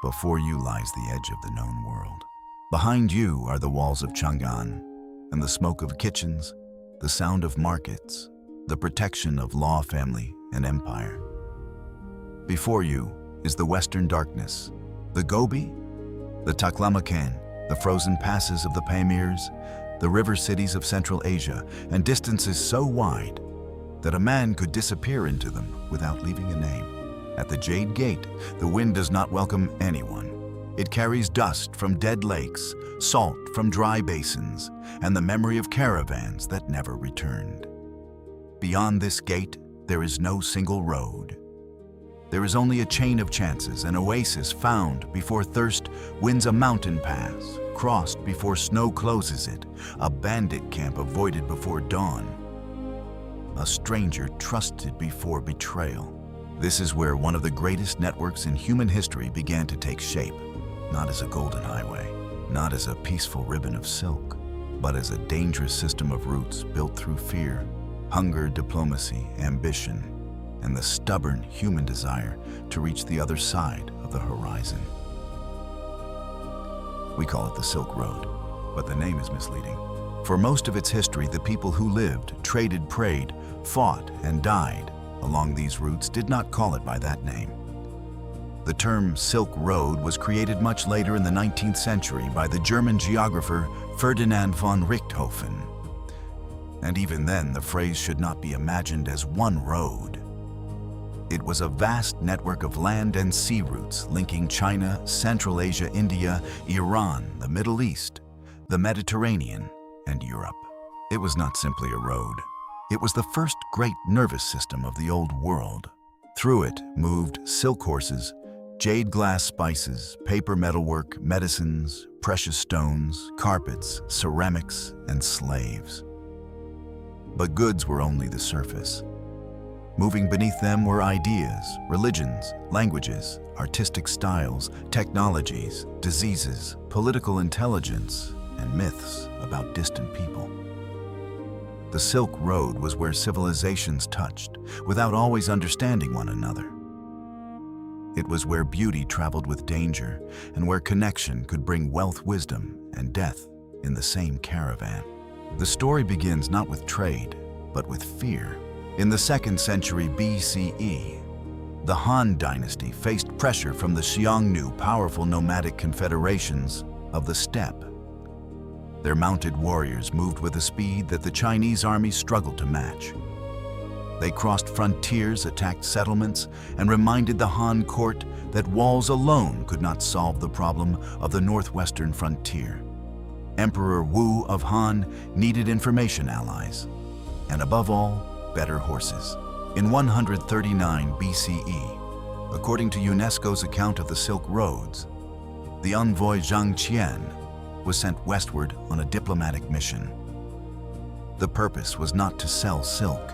Before you lies the edge of the known world. Behind you are the walls of Chang'an, and the smoke of kitchens, the sound of markets, the protection of law, family, and empire. Before you is the western darkness, the Gobi, the Taklamakan, the frozen passes of the Pamirs, the river cities of Central Asia, and distances so wide that a man could disappear into them without leaving a name. At the Jade Gate, the wind does not welcome anyone. It carries dust from dead lakes, salt from dry basins, and the memory of caravans that never returned. Beyond this gate, there is no single road. There is only a chain of chances, an oasis found before thirst wins a mountain pass, crossed before snow closes it, a bandit camp avoided before dawn, a stranger trusted before betrayal. This is where one of the greatest networks in human history began to take shape, not as a golden highway, not as a peaceful ribbon of silk, but as a dangerous system of roots built through fear, hunger, diplomacy, ambition, and the stubborn human desire to reach the other side of the horizon. We call it the Silk Road, but the name is misleading. For most of its history, the people who lived, traded, prayed, fought, and died along these routes did not call it by that name. The term Silk Road was created much later in the 19th century by the German geographer Ferdinand von Richthofen. And even then, the phrase should not be imagined as one road. It was a vast network of land and sea routes linking China, Central Asia, India, Iran, the Middle East, the Mediterranean, and Europe. It was not simply a road. It was the first great nervous system of the old world. Through it moved silk horses, jade glass spices, paper metalwork, medicines, precious stones, carpets, ceramics, and slaves. But goods were only the surface. Moving beneath them were ideas, religions, languages, artistic styles, technologies, diseases, political intelligence, and myths about distant people. The Silk Road was where civilizations touched, without always understanding one another. It was where beauty traveled with danger, and where connection could bring wealth, wisdom, and death in the same caravan. The story begins not with trade, but with fear. In the 2nd century BCE, the Han dynasty faced pressure from the Xiongnu, powerful nomadic confederations of the steppe. Their mounted warriors moved with a speed that the Chinese armies struggled to match. They crossed frontiers, attacked settlements, and reminded the Han court that walls alone could not solve the problem of the northwestern frontier. Emperor Wu of Han needed information allies, and above all, better horses. In 139 BCE, according to UNESCO's account of the Silk Roads, the envoy Zhang Qian was sent westward on a diplomatic mission. The purpose was not to sell silk.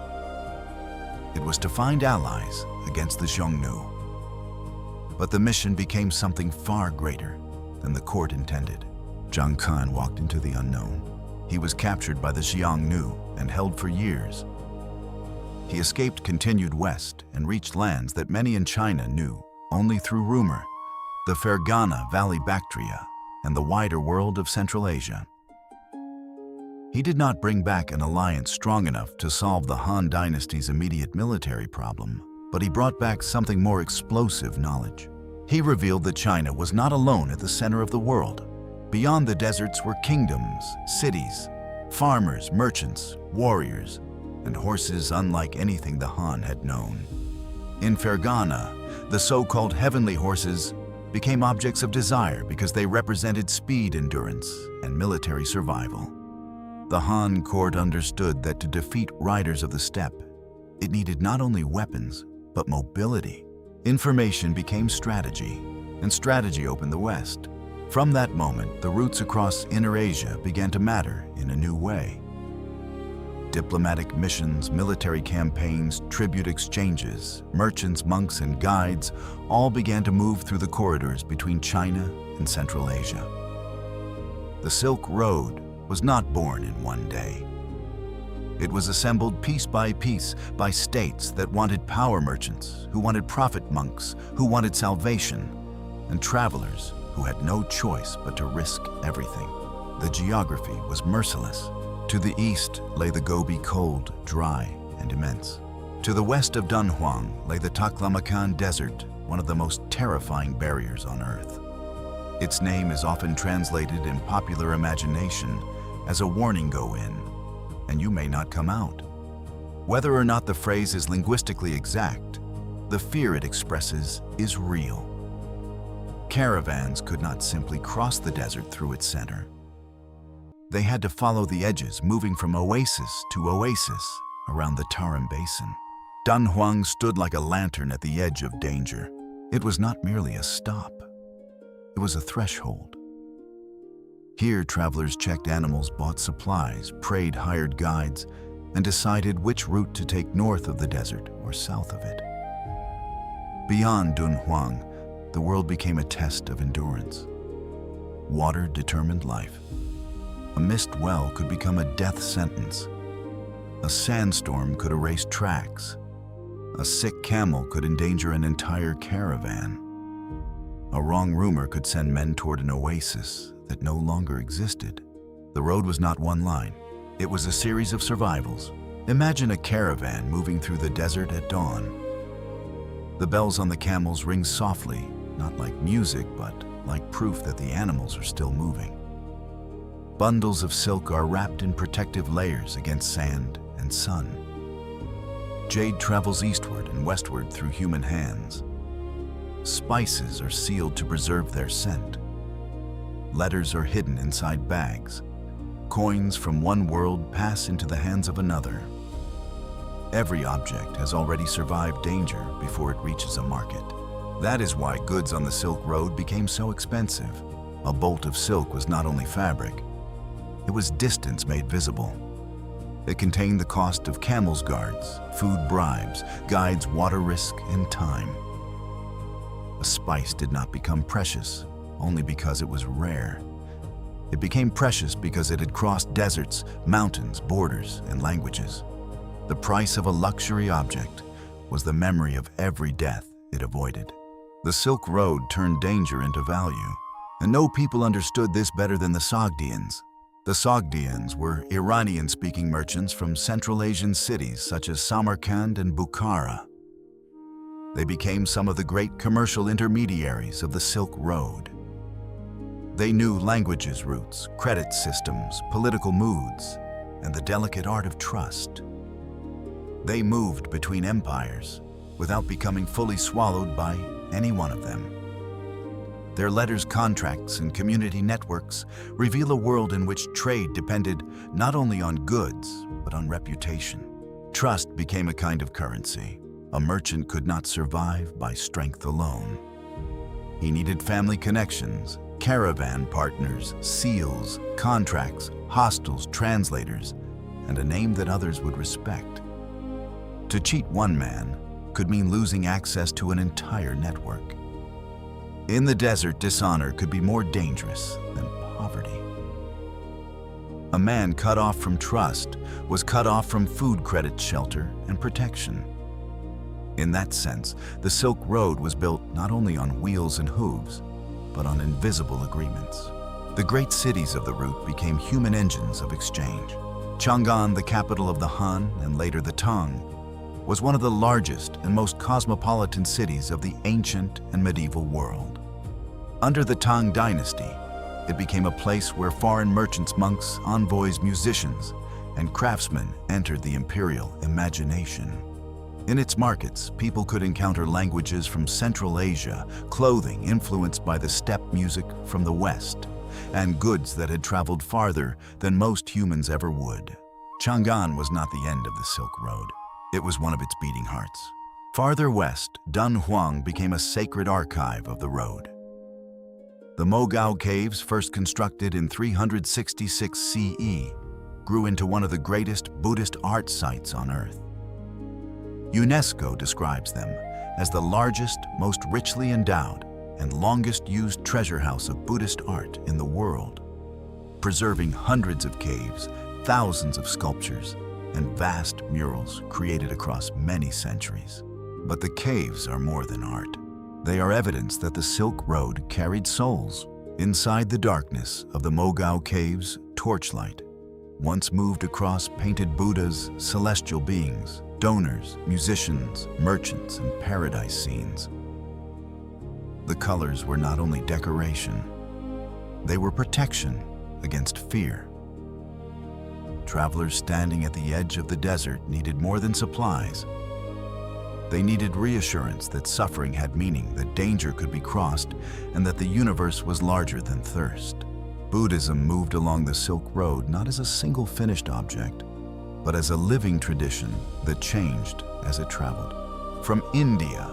It was to find allies against the Xiongnu. But the mission became something far greater than the court intended. Zhang Qian walked into the unknown. He was captured by the Xiongnu and held for years. He escaped, continued west, and reached lands that many in China knew only through rumor, the Ferghana Valley Bactria, and the wider world of Central Asia. He did not bring back an alliance strong enough to solve the Han dynasty's immediate military problem, but he brought back something more explosive knowledge. He revealed that China was not alone at the center of the world. Beyond the deserts were kingdoms, cities, farmers, merchants, warriors, and horses unlike anything the Han had known. In Ferghana, the so-called heavenly horses became objects of desire because they represented speed, endurance, and military survival. The Han court understood that to defeat riders of the steppe, it needed not only weapons, but mobility. Information became strategy, and strategy opened the West. From that moment, the routes across Inner Asia began to matter in a new way. Diplomatic missions, military campaigns, tribute exchanges, merchants, monks, and guides all began to move through the corridors between China and Central Asia. The Silk Road was not born in one day. It was assembled piece by piece by states that wanted power merchants, who wanted prophet monks, who wanted salvation, and travelers who had no choice but to risk everything. The geography was merciless. To the east lay the Gobi, cold, dry, and immense. To the west of Dunhuang lay the Taklamakan Desert, one of the most terrifying barriers on Earth. Its name is often translated in popular imagination as a warning: go in, and you may not come out. Whether or not the phrase is linguistically exact, the fear it expresses is real. Caravans could not simply cross the desert through its center. They had to follow the edges, moving from oasis to oasis around the Tarim Basin. Dunhuang stood like a lantern at the edge of danger. It was not merely a stop. It was a threshold. Here, travelers checked animals, bought supplies, prayed, hired guides, and decided which route to take north of the desert or south of it. Beyond Dunhuang, the world became a test of endurance. Water determined life. A missed well could become a death sentence. A sandstorm could erase tracks. A sick camel could endanger an entire caravan. A wrong rumor could send men toward an oasis that no longer existed. The road was not one line. It was a series of survivals. Imagine a caravan moving through the desert at dawn. The bells on the camels ring softly, not like music, but like proof that the animals are still moving. Bundles of silk are wrapped in protective layers against sand and sun. Jade travels eastward and westward through human hands. Spices are sealed to preserve their scent. Letters are hidden inside bags. Coins from one world pass into the hands of another. Every object has already survived danger before it reaches a market. That is why goods on the Silk Road became so expensive. A bolt of silk was not only fabric, it was distance made visible. It contained the cost of camels' guards, food bribes, guides' water risk, and time. A spice did not become precious only because it was rare. It became precious because it had crossed deserts, mountains, borders, and languages. The price of a luxury object was the memory of every death it avoided. The Silk Road turned danger into value, and no people understood this better than the Sogdians. The Sogdians were Iranian-speaking merchants from Central Asian cities such as Samarkand and Bukhara. They became some of the great commercial intermediaries of the Silk Road. They knew languages' roots, credit systems, political moods, and the delicate art of trust. They moved between empires without becoming fully swallowed by any one of them. Their letters, contracts, and community networks reveal a world in which trade depended not only on goods, but on reputation. Trust became a kind of currency. A merchant could not survive by strength alone. He needed family connections, caravan partners, seals, contracts, hostels, translators, and a name that others would respect. To cheat one man could mean losing access to an entire network. In the desert, dishonor could be more dangerous than poverty. A man cut off from trust was cut off from food, credit, shelter, and protection. In that sense, the Silk Road was built not only on wheels and hooves, but on invisible agreements. The great cities of the route became human engines of exchange. Chang'an, the capital of the Han and later the Tang, was one of the largest and most cosmopolitan cities of the ancient and medieval world. Under the Tang dynasty, it became a place where foreign merchants, monks, envoys, musicians, and craftsmen entered the imperial imagination. In its markets, people could encounter languages from Central Asia, clothing influenced by the steppe music from the West, and goods that had traveled farther than most humans ever would. Chang'an was not the end of the Silk Road. It was one of its beating hearts. Farther west, Dunhuang became a sacred archive of the road. The Mogao Caves, first constructed in 366 CE, grew into one of the greatest Buddhist art sites on Earth. UNESCO describes them as the largest, most richly endowed, and longest used treasure house of Buddhist art in the world, preserving hundreds of caves, thousands of sculptures, and vast murals created across many centuries. But the caves are more than art. They are evidence that the Silk Road carried souls. Inside the darkness of the Mogao Caves, torchlight once moved across painted Buddhas, celestial beings, donors, musicians, merchants, and paradise scenes. The colors were not only decoration, they were protection against fear. Travelers standing at the edge of the desert needed more than supplies. They needed reassurance that suffering had meaning, that danger could be crossed, and that the universe was larger than thirst. Buddhism moved along the Silk Road not as a single finished object, but as a living tradition that changed as it traveled. From India,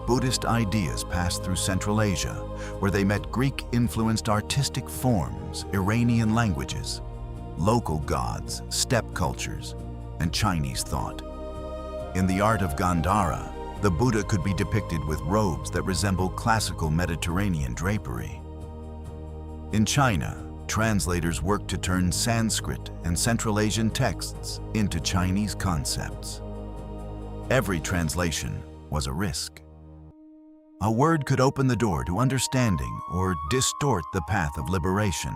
Buddhist ideas passed through Central Asia, where they met Greek-influenced artistic forms, Iranian languages, local gods, steppe cultures, and Chinese thought. In the art of Gandhara, the Buddha could be depicted with robes that resemble classical Mediterranean drapery. In China, translators worked to turn Sanskrit and Central Asian texts into Chinese concepts. Every translation was a risk. A word could open the door to understanding or distort the path of liberation.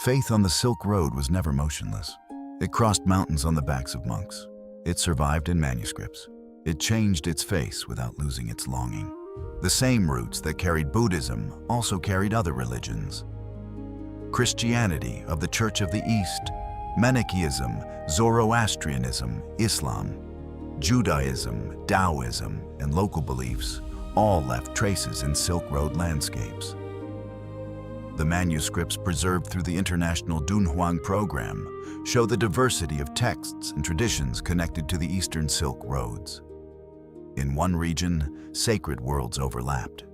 Faith on the Silk Road was never motionless. It crossed mountains on the backs of monks. It survived in manuscripts. It changed its face without losing its longing. The same roots that carried Buddhism also carried other religions. Christianity of the Church of the East, Manichaeism, Zoroastrianism, Islam, Judaism, Taoism, and local beliefs all left traces in Silk Road landscapes. The manuscripts preserved through the international Dunhuang program show the diversity of texts and traditions connected to the Eastern Silk Roads. In one region, sacred worlds overlapped.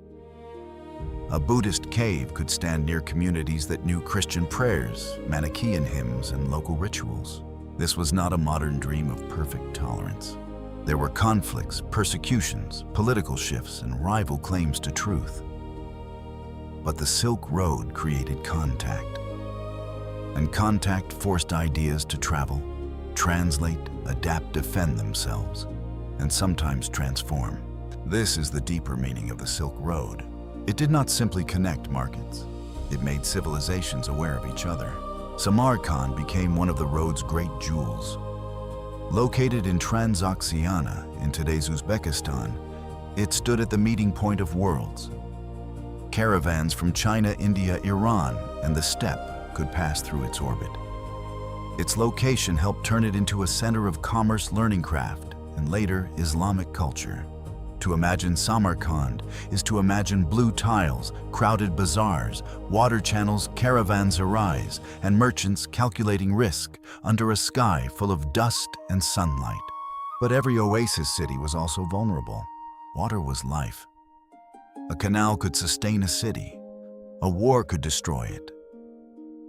A Buddhist cave could stand near communities that knew Christian prayers, Manichaean hymns, and local rituals. This was not a modern dream of perfect tolerance. There were conflicts, persecutions, political shifts, and rival claims to truth. But the Silk Road created contact. And contact forced ideas to travel, translate, adapt, defend themselves, and sometimes transform. This is the deeper meaning of the Silk Road. It did not simply connect markets. It made civilizations aware of each other. Samarkand became one of the road's great jewels. Located in Transoxiana in today's Uzbekistan, it stood at the meeting point of worlds. Caravans from China, India, Iran, and the steppe could pass through its orbit. Its location helped turn it into a center of commerce, learning craft, and later Islamic culture. To imagine Samarkand is to imagine blue tiles, crowded bazaars, water channels, caravans arise, and merchants calculating risk under a sky full of dust and sunlight. But every oasis city was also vulnerable. Water was life. A canal could sustain a city. A war could destroy it.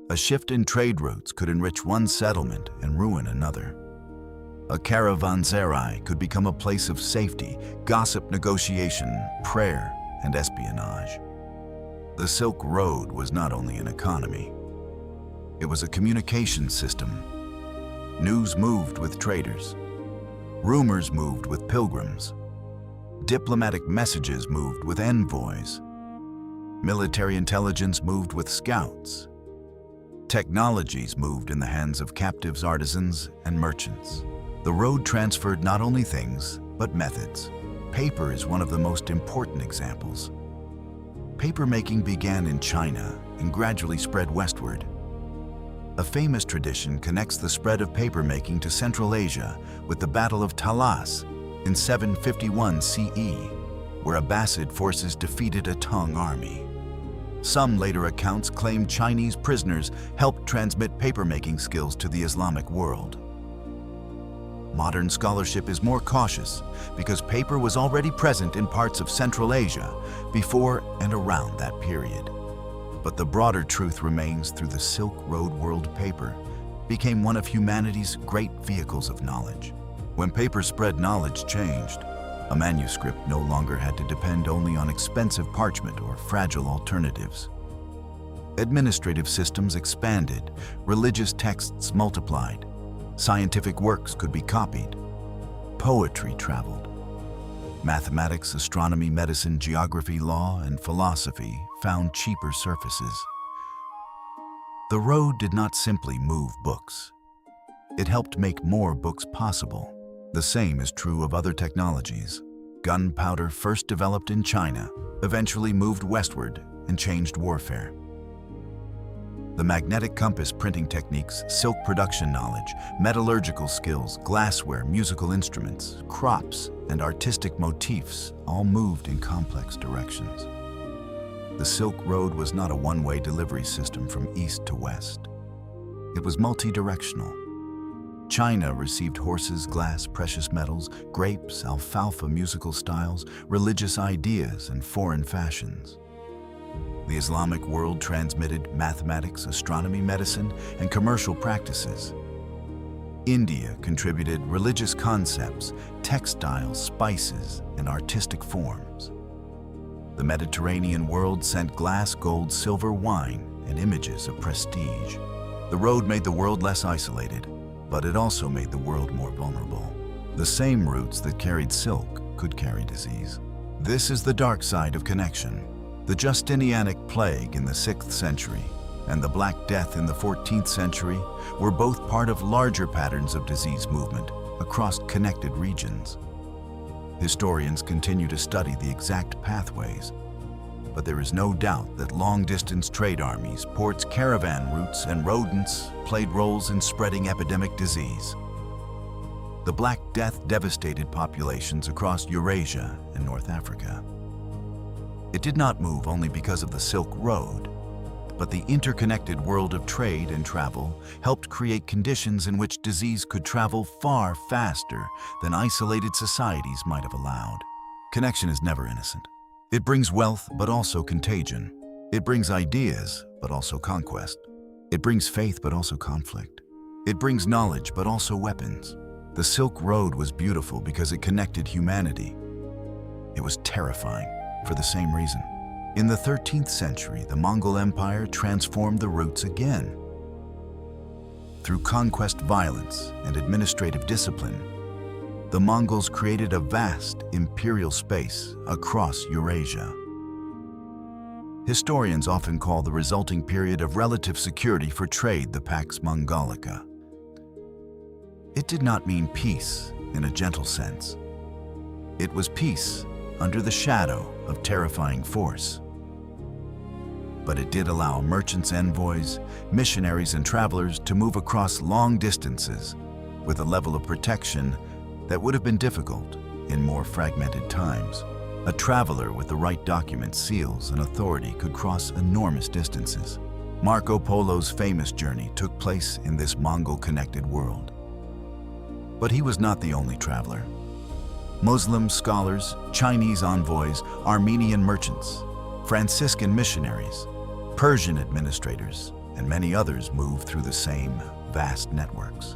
A shift in trade routes could enrich one settlement and ruin another. A caravanserai could become a place of safety, gossip, negotiation, prayer, and espionage. The Silk Road was not only an economy. It was a communication system. News moved with traders. Rumors moved with pilgrims. Diplomatic messages moved with envoys. Military intelligence moved with scouts. Technologies moved in the hands of captives, artisans, and merchants. The road transferred not only things, but methods. Paper is one of the most important examples. Papermaking began in China and gradually spread westward. A famous tradition connects the spread of papermaking to Central Asia with the Battle of Talas in 751 CE, where Abbasid forces defeated a Tang army. Some later accounts claim Chinese prisoners helped transmit papermaking skills to the Islamic world. Modern scholarship is more cautious because paper was already present in parts of Central Asia before and around that period. But the broader truth remains: through the Silk Road, world paper became one of humanity's great vehicles of knowledge. When paper spread, knowledge changed. A manuscript no longer had to depend only on expensive parchment or fragile alternatives. Administrative systems expanded, religious texts multiplied, scientific works could be copied, poetry traveled, Mathematics, astronomy, medicine, geography, law, and philosophy found cheaper surfaces. The road did not simply move books. It helped make more books possible. The same is true of other technologies. Gunpowder, first developed in China, eventually moved westward and changed warfare. The magnetic compass printing techniques, silk production knowledge, metallurgical skills, glassware, musical instruments, crops, and artistic motifs all moved in complex directions. The Silk Road was not a one-way delivery system from east to west. It was multi-directional. China received horses, glass, precious metals, grapes, alfalfa, musical styles, religious ideas, and foreign fashions. The Islamic world transmitted mathematics, astronomy, medicine, and commercial practices. India contributed religious concepts, textiles, spices, and artistic forms. The Mediterranean world sent glass, gold, silver, wine, and images of prestige. The road made the world less isolated, but it also made the world more vulnerable. The same routes that carried silk could carry disease. This is the dark side of connection. The Justinianic plague in the 6th century and the Black Death in the 14th century were both part of larger patterns of disease movement across connected regions. Historians continue to study the exact pathways, but there is no doubt that long-distance trade armies, ports, caravan routes, and rodents played roles in spreading epidemic disease. The Black Death devastated populations across Eurasia and North Africa. It did not move only because of the Silk Road, but the interconnected world of trade and travel helped create conditions in which disease could travel far faster than isolated societies might have allowed. Connection is never innocent. It brings wealth, but also contagion. It brings ideas, but also conquest. It brings faith, but also conflict. It brings knowledge, but also weapons. The Silk Road was beautiful because it connected humanity. It was terrifying for the same reason. In the 13th century, the Mongol Empire transformed the routes again. Through conquest, violence, and administrative discipline, the Mongols created a vast imperial space across Eurasia. Historians often call the resulting period of relative security for trade the Pax Mongolica. It did not mean peace in a gentle sense. It was peace under the shadow of terrifying force. But it did allow merchants, envoys, missionaries, and travelers to move across long distances with a level of protection that would have been difficult in more fragmented times. A traveler with the right documents, seals, and authority could cross enormous distances. Marco Polo's famous journey took place in this Mongol-connected world. But he was not the only traveler. Muslim scholars, Chinese envoys, Armenian merchants, Franciscan missionaries, Persian administrators, and many others moved through the same vast networks.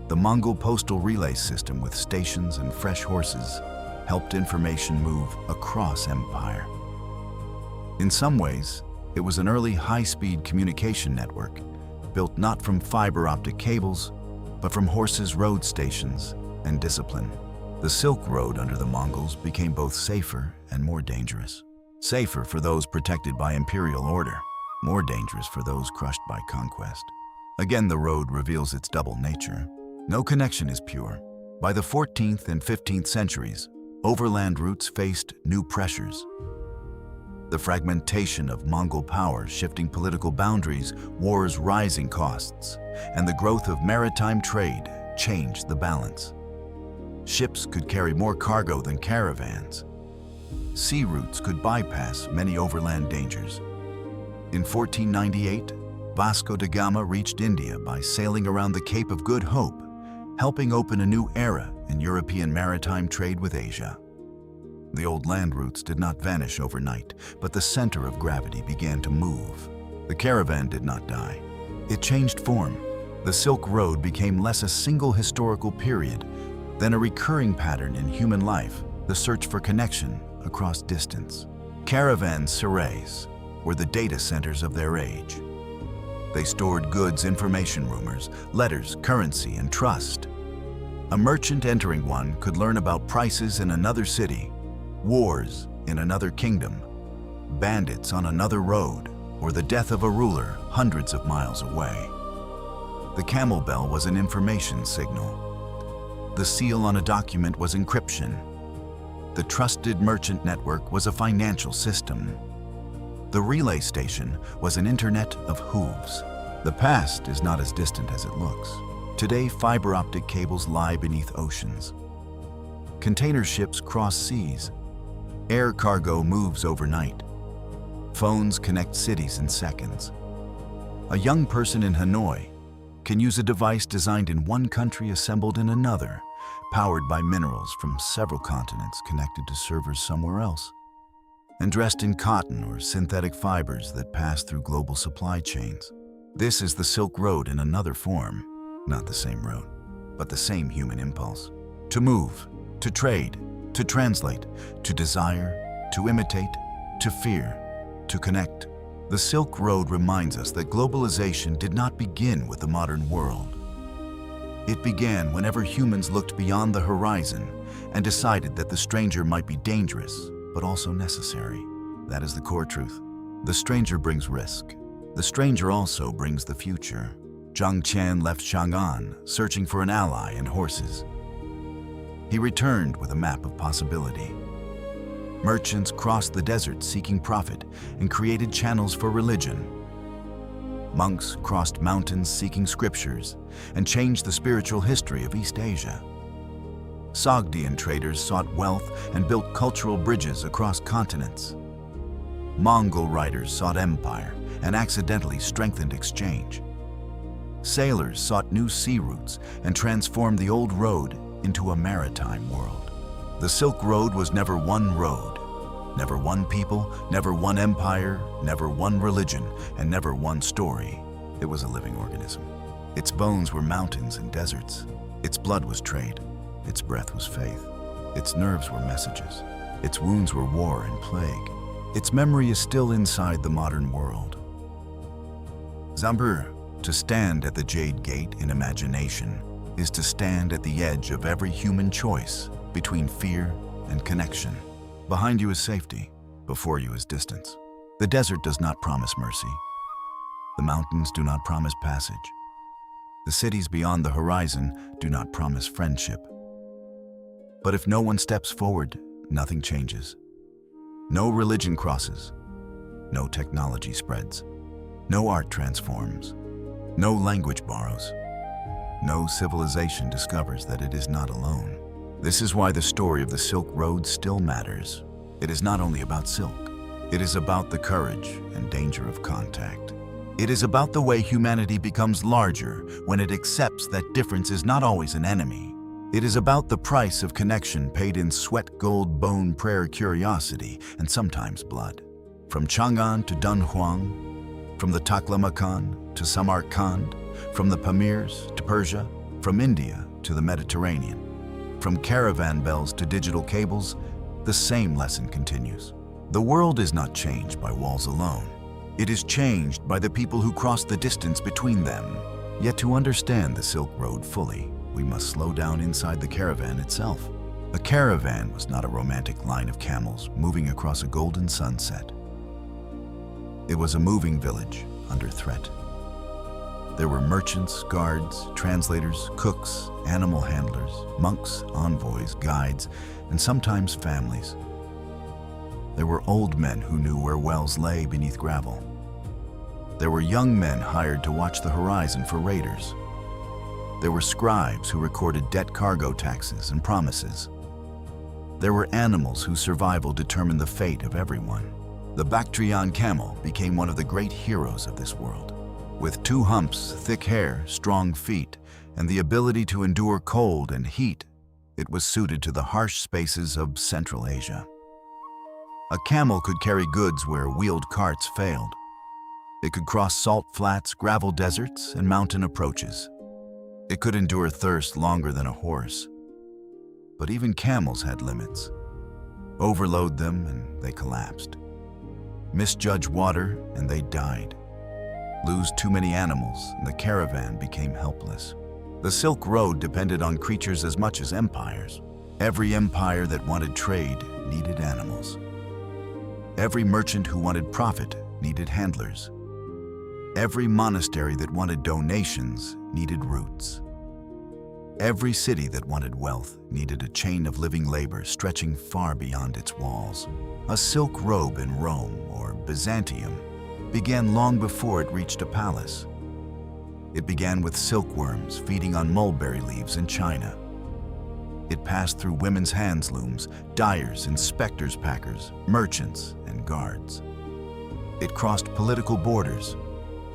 The Mongol postal relay system with stations and fresh horses helped information move across empire. In some ways, it was an early high-speed communication network built not from fiber optic cables, but from horses, road stations, and discipline. The Silk Road under the Mongols became both safer and more dangerous. Safer for those protected by imperial order, more dangerous for those crushed by conquest. Again, the road reveals its double nature. No connection is pure. By the 14th and 15th centuries, overland routes faced new pressures. The fragmentation of Mongol power, shifting political boundaries, wars, rising costs, and the growth of maritime trade changed the balance. Ships could carry more cargo than caravans. Sea routes could bypass many overland dangers. In 1498, Vasco da Gama reached India by sailing around the Cape of Good Hope, helping open a new era in European maritime trade with Asia. The old land routes did not vanish overnight, but the center of gravity began to move. The caravan did not die. It changed form. The Silk Road became less a single historical period than a recurring pattern in human life, the search for connection across distance. Caravan serays were the data centers of their age. They stored goods, information, rumors, letters, currency, and trust. A merchant entering one could learn about prices in another city, wars in another kingdom, bandits on another road, or the death of a ruler hundreds of miles away. The camel bell was an information signal. The seal on a document was encryption. The trusted merchant network was a financial system. The relay station was an internet of hooves. The past is not as distant as it looks. Today, fiber optic cables lie beneath oceans. Container ships cross seas. Air cargo moves overnight. Phones connect cities in seconds. A young person in Hanoi can use a device designed in one country assembled in another, powered by minerals from several continents connected to servers somewhere else, and dressed in cotton or synthetic fibers that pass through global supply chains. This is the Silk Road in another form, not the same road, but the same human impulse. To move, to trade, to translate, to desire, to imitate, to fear, to connect. The Silk Road reminds us that globalization did not begin with the modern world. It began whenever humans looked beyond the horizon and decided that the stranger might be dangerous, but also necessary. That is the core truth. The stranger brings risk. The stranger also brings the future. Zhang Qian left Chang'an, searching for an ally and horses. He returned with a map of possibility. Merchants crossed the desert seeking profit and created channels for religion. Monks crossed mountains seeking scriptures and changed the spiritual history of East Asia. Sogdian traders sought wealth and built cultural bridges across continents. Mongol riders sought empire and accidentally strengthened exchange. Sailors sought new sea routes and transformed the old road into a maritime world. The Silk Road was never one road, never one people, never one empire, never one religion, and never one story. It was a living organism. Its bones were mountains and deserts. Its blood was trade. Its breath was faith. Its nerves were messages. Its wounds were war and plague. Its memory is still inside the modern world. Zambur, to stand at the Jade Gate in imagination, is to stand at the edge of every human choice between fear and connection. Behind you is safety, before you is distance. The desert does not promise mercy. The mountains do not promise passage. The cities beyond the horizon do not promise friendship. But if no one steps forward, nothing changes. No religion crosses. No technology spreads. No art transforms. No language borrows. No civilization discovers that it is not alone. This is why the story of the Silk Road still matters. It is not only about silk. It is about the courage and danger of contact. It is about the way humanity becomes larger when it accepts that difference is not always an enemy. It is about the price of connection paid in sweat, gold, bone, prayer, curiosity, and sometimes blood. From Chang'an to Dunhuang, from the Taklamakan to Samarkand, from the Pamirs to Persia, from India to the Mediterranean. From caravan bells to digital cables, the same lesson continues. The world is not changed by walls alone. It is changed by the people who cross the distance between them. Yet to understand the Silk Road fully, we must slow down inside the caravan itself. A caravan was not a romantic line of camels moving across a golden sunset. It was a moving village under threat. There were merchants, guards, translators, cooks, animal handlers, monks, envoys, guides, and sometimes families. There were old men who knew where wells lay beneath gravel. There were young men hired to watch the horizon for raiders. There were scribes who recorded debt cargo taxes and promises. There were animals whose survival determined the fate of everyone. The Bactrian camel became one of the great heroes of this world. With 2 humps, thick hair, strong feet, and the ability to endure cold and heat, it was suited to the harsh spaces of Central Asia. A camel could carry goods where wheeled carts failed. It could cross salt flats, gravel deserts, and mountain approaches. It could endure thirst longer than a horse. But even camels had limits. Overload them and they collapsed. Misjudge water and they died. Lose too many animals and the caravan became helpless. The Silk Road depended on creatures as much as empires. Every empire that wanted trade needed animals. Every merchant who wanted profit needed handlers. Every monastery that wanted donations needed roots. Every city that wanted wealth needed a chain of living labor stretching far beyond its walls. A silk robe in Rome, or Byzantium, began long before it reached a palace. It began with silkworms feeding on mulberry leaves in China. It passed through women's handlooms, dyers, inspectors, packers, merchants, and guards. It crossed political borders.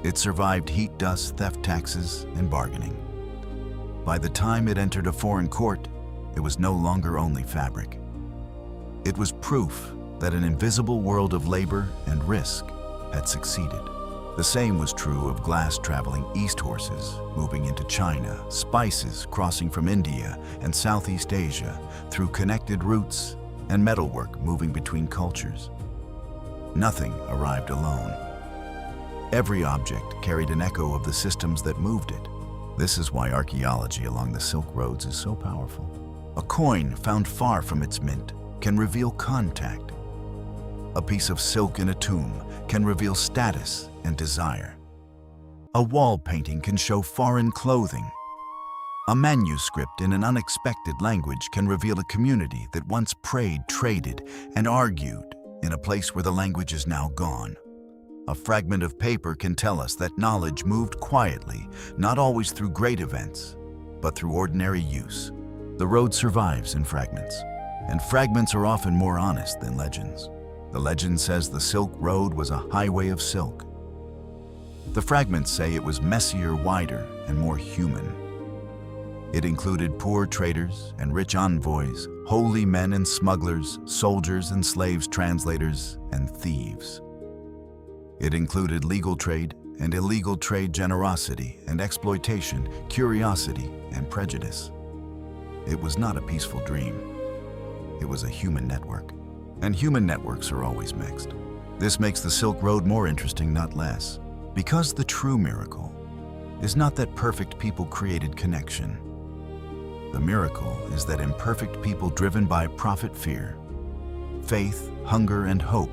It survived heat, dust, theft, taxes, and bargaining. By the time it entered a foreign court, it was no longer only fabric. It was proof that an invisible world of labor and risk had succeeded. The same was true of glass-traveling east horses moving into China, spices crossing from India and Southeast Asia through connected routes, and metalwork moving between cultures. Nothing arrived alone. Every object carried an echo of the systems that moved it. This is why archaeology along the Silk Roads is so powerful. A coin found far from its mint can reveal contact. A piece of silk in a tomb can reveal status and desire. A wall painting can show foreign clothing. A manuscript in an unexpected language can reveal a community that once prayed, traded, and argued in a place where the language is now gone. A fragment of paper can tell us that knowledge moved quietly, not always through great events, but through ordinary use. The road survives in fragments, and fragments are often more honest than legends. The legend says the Silk Road was a highway of silk. The fragments say it was messier, wider, and more human. It included poor traders and rich envoys, holy men and smugglers, soldiers and slaves, translators and thieves. It included legal trade and illegal trade, generosity and exploitation, curiosity and prejudice. It was not a peaceful dream. It was a human network. And human networks are always mixed. This makes the Silk Road more interesting, not less. Because the true miracle is not that perfect people created connection. The miracle is that imperfect people driven by profit, fear, faith, hunger, and hope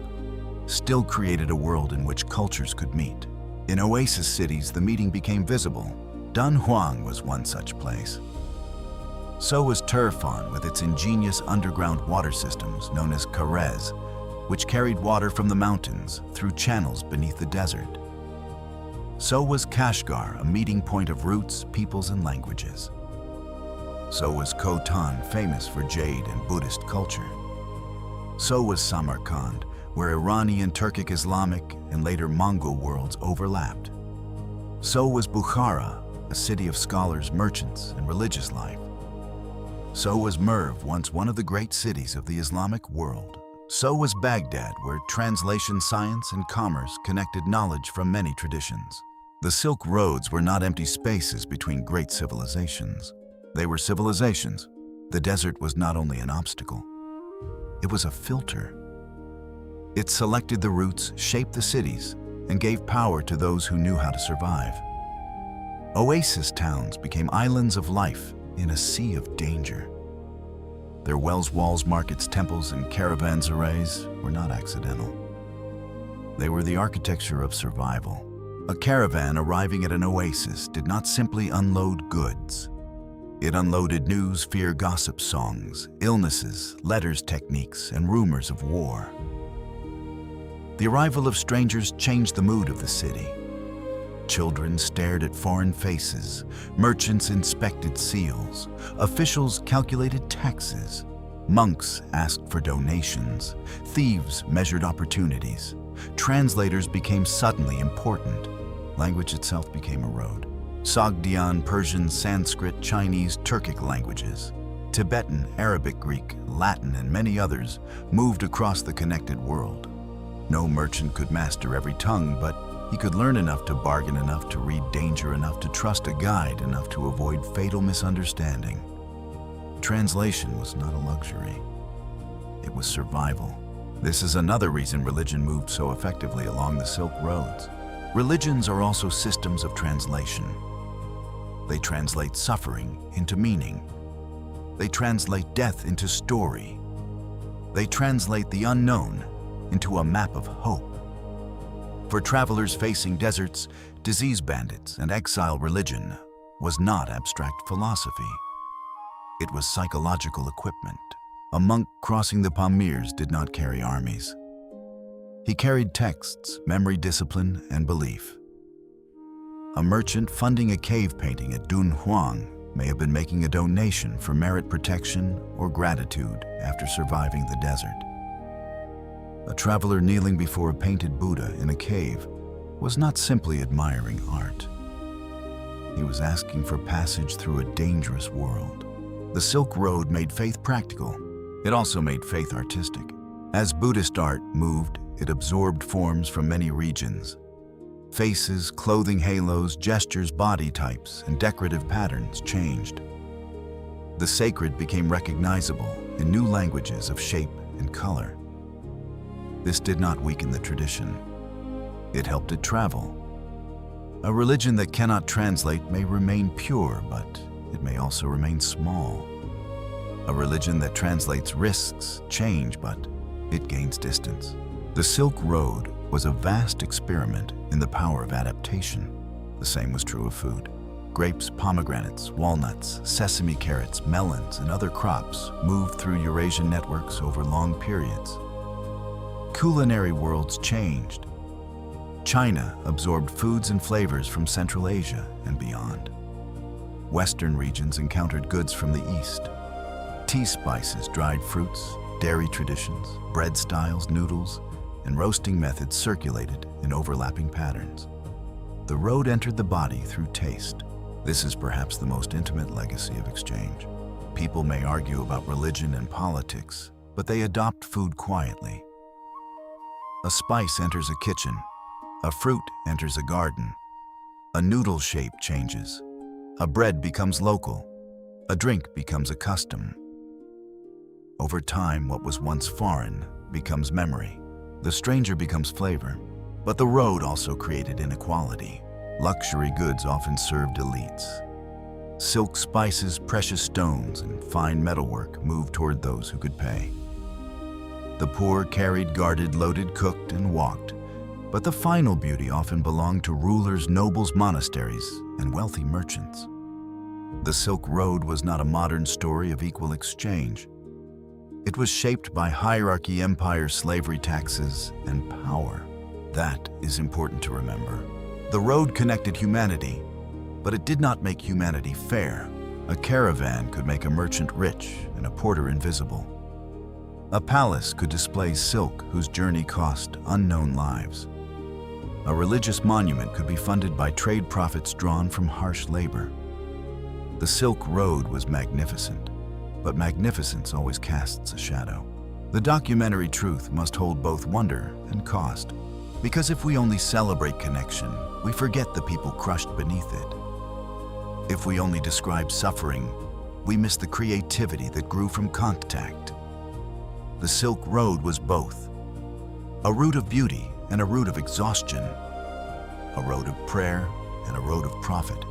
still created a world in which cultures could meet. In oasis cities, the meeting became visible. Dunhuang was one such place. So was Turfan with its ingenious underground water systems known as caravans, which carried water from the mountains through channels beneath the desert. So was Kashgar, a meeting point of roots, peoples, and languages. So was Khotan, famous for jade and Buddhist culture. So was Samarkand, where Iranian, Turkic, Islamic, and later Mongol worlds overlapped. So was Bukhara, a city of scholars, merchants, and religious life. So was Merv, once one of the great cities of the Islamic world. So was Baghdad, where translation, science, and commerce connected knowledge from many traditions. The Silk Roads were not empty spaces between great civilizations. They were civilizations. The desert was not only an obstacle, it was a filter. It selected the routes, shaped the cities, and gave power to those who knew how to survive. Oasis towns became islands of life in a sea of danger. Their wells, walls, markets, temples, and caravanserais were not accidental. They were the architecture of survival. A caravan arriving at an oasis did not simply unload goods. It unloaded news, fear, gossip, songs, illnesses, letters, techniques, and rumors of war. The arrival of strangers changed the mood of the city. Children stared at foreign faces, merchants inspected seals, officials calculated taxes, monks asked for donations, thieves measured opportunities, translators became suddenly important, language itself became a road. Sogdian, Persian, Sanskrit, Chinese, Turkic languages, Tibetan, Arabic, Greek, Latin, and many others moved across the connected world. No merchant could master every tongue, but he could learn enough to bargain, enough to read danger, enough to trust a guide, enough to avoid fatal misunderstanding. Translation was not a luxury. It was survival. This is another reason religion moved so effectively along the Silk Roads. Religions are also systems of translation. They translate suffering into meaning. They translate death into story. They translate the unknown into a map of hope. For travelers facing deserts, disease bandits, and exile, religion was not abstract philosophy. It was psychological equipment. A monk crossing the Pamirs did not carry armies. He carried texts, memory, discipline, and belief. A merchant funding a cave painting at Dunhuang may have been making a donation for merit protection or gratitude after surviving the desert. A traveler kneeling before a painted Buddha in a cave was not simply admiring art. He was asking for passage through a dangerous world. The Silk Road made faith practical. It also made faith artistic. As Buddhist art moved, it absorbed forms from many regions. Faces, clothing halos, gestures, body types, and decorative patterns changed. The sacred became recognizable in new languages of shape and color. This did not weaken the tradition. It helped it travel. A religion that cannot translate may remain pure, but it may also remain small. A religion that translates risks change, but it gains distance. The Silk Road was a vast experiment in the power of adaptation. The same was true of food. Grapes, pomegranates, walnuts, sesame carrots, melons, and other crops moved through Eurasian networks over long periods. Culinary worlds changed. China absorbed foods and flavors from Central Asia and beyond. Western regions encountered goods from the East. Tea spices, dried fruits, dairy traditions, bread styles, noodles, and roasting methods circulated in overlapping patterns. The road entered the body through taste. This is perhaps the most intimate legacy of exchange. People may argue about religion and politics, but they adopt food quietly. A spice enters a kitchen. A fruit enters a garden. A noodle shape changes. A bread becomes local. A drink becomes a custom. Over time, what was once foreign becomes memory. The stranger becomes flavor. But the road also created inequality. Luxury goods often served elites. Silk spices, precious stones, and fine metalwork moved toward those who could pay. The poor carried, guarded, loaded, cooked, and walked. But the final beauty often belonged to rulers, nobles, monasteries, and wealthy merchants. The Silk Road was not a modern story of equal exchange. It was shaped by hierarchy, empire, slavery, taxes, and power. That is important to remember. The road connected humanity, but it did not make humanity fair. A caravan could make a merchant rich and a porter invisible. A palace could display silk whose journey cost unknown lives. A religious monument could be funded by trade profits drawn from harsh labor. The Silk Road was magnificent, but magnificence always casts a shadow. The documentary truth must hold both wonder and cost, because if we only celebrate connection, we forget the people crushed beneath it. If we only describe suffering, we miss the creativity that grew from contact. The Silk Road was both, a route of beauty and a route of exhaustion, a road of prayer and a road of profit,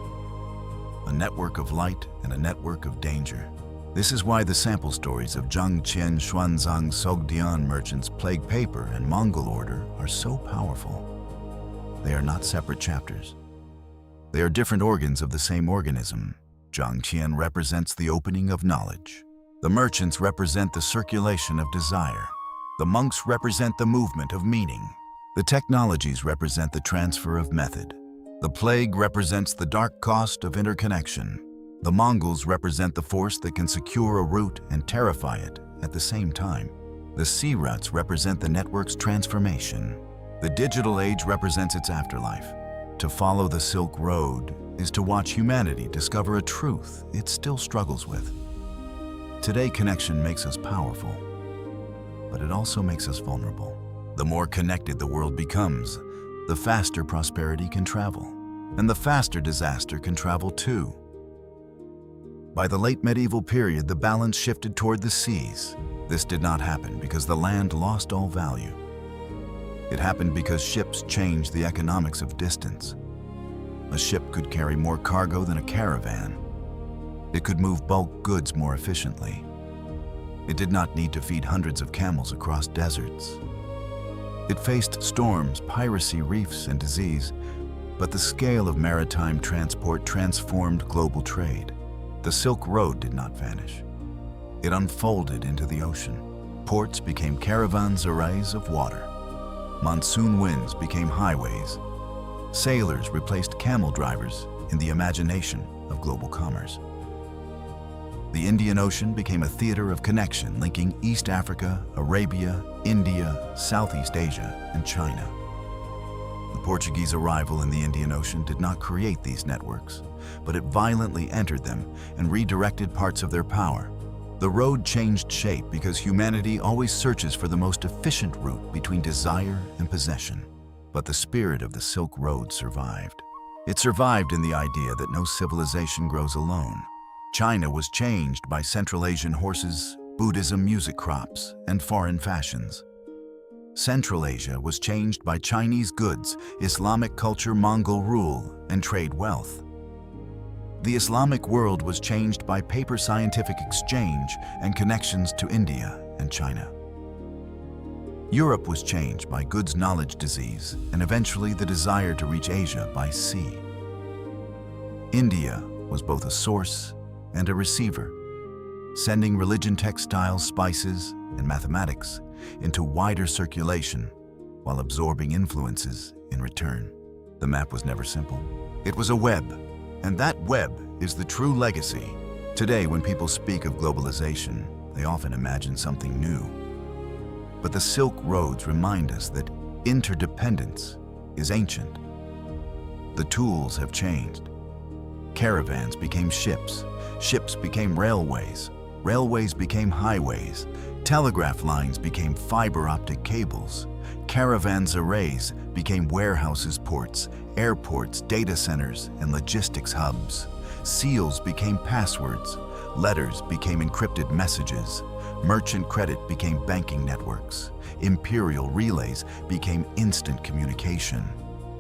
a network of light and a network of danger. This is why the sample stories of Zhang Qian, Xuanzang, Sogdian merchants, plague paper, and Mongol order are so powerful. They are not separate chapters. They are different organs of the same organism. Zhang Qian represents the opening of knowledge. The merchants represent the circulation of desire. The monks represent the movement of meaning. The technologies represent the transfer of method. The plague represents the dark cost of interconnection. The Mongols represent the force that can secure a route and terrify it at the same time. The sea routes represent the network's transformation. The digital age represents its afterlife. To follow the Silk Road is to watch humanity discover a truth it still struggles with. Today, connection makes us powerful, but it also makes us vulnerable. The more connected the world becomes, the faster prosperity can travel, and the faster disaster can travel too. By the late medieval period, the balance shifted toward the seas. This did not happen because the land lost all value. It happened because ships changed the economics of distance. A ship could carry more cargo than a caravan. It could move bulk goods more efficiently. It did not need to feed hundreds of camels across deserts. It faced storms, piracy, reefs, and disease, but the scale of maritime transport transformed global trade. The Silk Road did not vanish. It unfolded into the ocean. Ports became caravanserais of water. Monsoon winds became highways. Sailors replaced camel drivers in the imagination of global commerce. The Indian Ocean became a theater of connection linking East Africa, Arabia, India, Southeast Asia, and China. The Portuguese arrival in the Indian Ocean did not create these networks, but it violently entered them and redirected parts of their power. The road changed shape because humanity always searches for the most efficient route between desire and possession. But the spirit of the Silk Road survived. It survived in the idea that no civilization grows alone. China was changed by Central Asian horses, Buddhism music crops, and foreign fashions. Central Asia was changed by Chinese goods, Islamic culture, Mongol rule, and trade wealth. The Islamic world was changed by paper scientific exchange and connections to India and China. Europe was changed by goods knowledge disease and eventually the desire to reach Asia by sea. India was both a source and a receiver, sending religion, textiles, spices, and mathematics into wider circulation while absorbing influences in return. The map was never simple. It was a web, and that web is the true legacy. Today, when people speak of globalization, they often imagine something new. But the Silk Roads remind us that interdependence is ancient. The tools have changed. Caravans became ships. Ships became railways. Railways became highways. Telegraph lines became fiber optic cables. Caravanserais became warehouses, ports, airports, data centers, and logistics hubs. Seals became passwords. Letters became encrypted messages. Merchant credit became banking networks. Imperial relays became instant communication.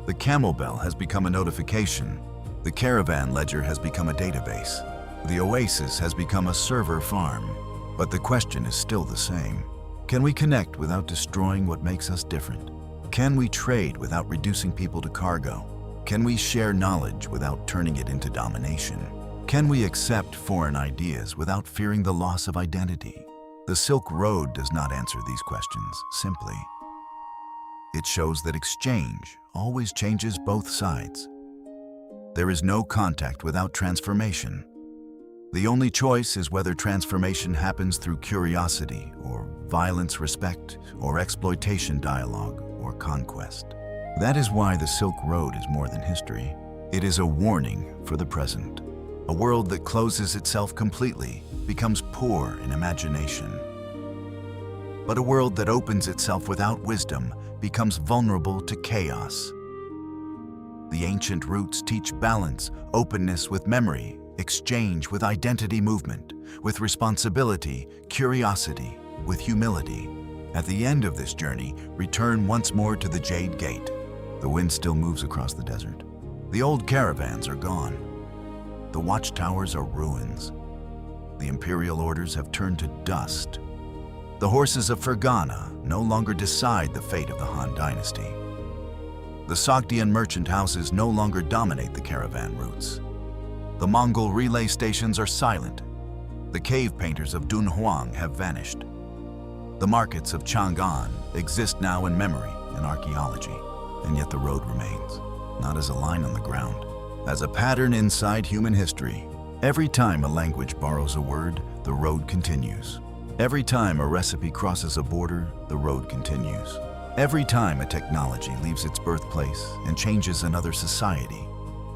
The camel bell has become a notification. The caravan ledger has become a database. The oasis has become a server farm. But the question is still the same. Can we connect without destroying what makes us different? Can we trade without reducing people to cargo? Can we share knowledge without turning it into domination? Can we accept foreign ideas without fearing the loss of identity? The Silk Road does not answer these questions simply. It shows that exchange always changes both sides. There is no contact without transformation. The only choice is whether transformation happens through curiosity or violence, respect, or exploitation, dialogue, or conquest. That is why the Silk Road is more than history. It is a warning for the present. A world that closes itself completely becomes poor in imagination. But a world that opens itself without wisdom becomes vulnerable to chaos. The ancient roots teach balance, openness with memory, exchange with identity, movement with responsibility, curiosity with humility. At the end of this journey, return once more to the Jade Gate. The wind still moves across the desert. The old caravans are gone. The watchtowers are ruins. The imperial orders have turned to dust. The horses of Ferghana no longer decide the fate of the Han dynasty. The Sogdian merchant houses no longer dominate the caravan routes. The Mongol relay stations are silent. The cave painters of Dunhuang have vanished. The markets of Chang'an exist now in memory and archaeology, and yet the road remains, not as a line on the ground, as a pattern inside human history. Every time a language borrows a word, the road continues. Every time a recipe crosses a border, the road continues. Every time a technology leaves its birthplace and changes another society,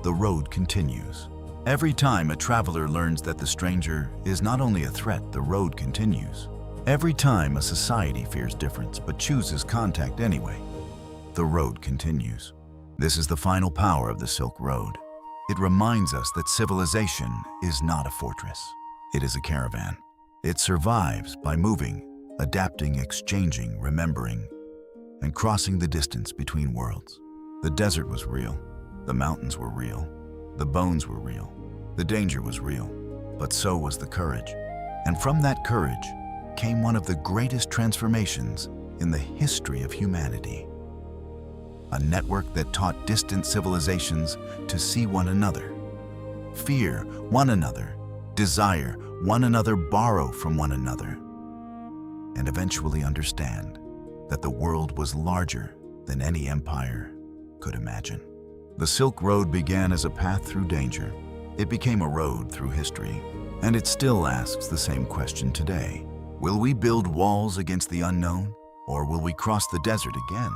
the road continues. Every time a traveler learns that the stranger is not only a threat, the road continues. Every time a society fears difference but chooses contact anyway, the road continues. This is the final power of the Silk Road. It reminds us that civilization is not a fortress. It is a caravan. It survives by moving, adapting, exchanging, remembering, and crossing the distance between worlds. The desert was real. The mountains were real, the bones were real, the danger was real, but so was the courage. And from that courage came one of the greatest transformations in the history of humanity. A network that taught distant civilizations to see one another, fear one another, desire one another, borrow from one another, and eventually understand that the world was larger than any empire could imagine. The Silk Road began as a path through danger. It became a road through history, and it still asks the same question today. Will we build walls against the unknown, or will we cross the desert again?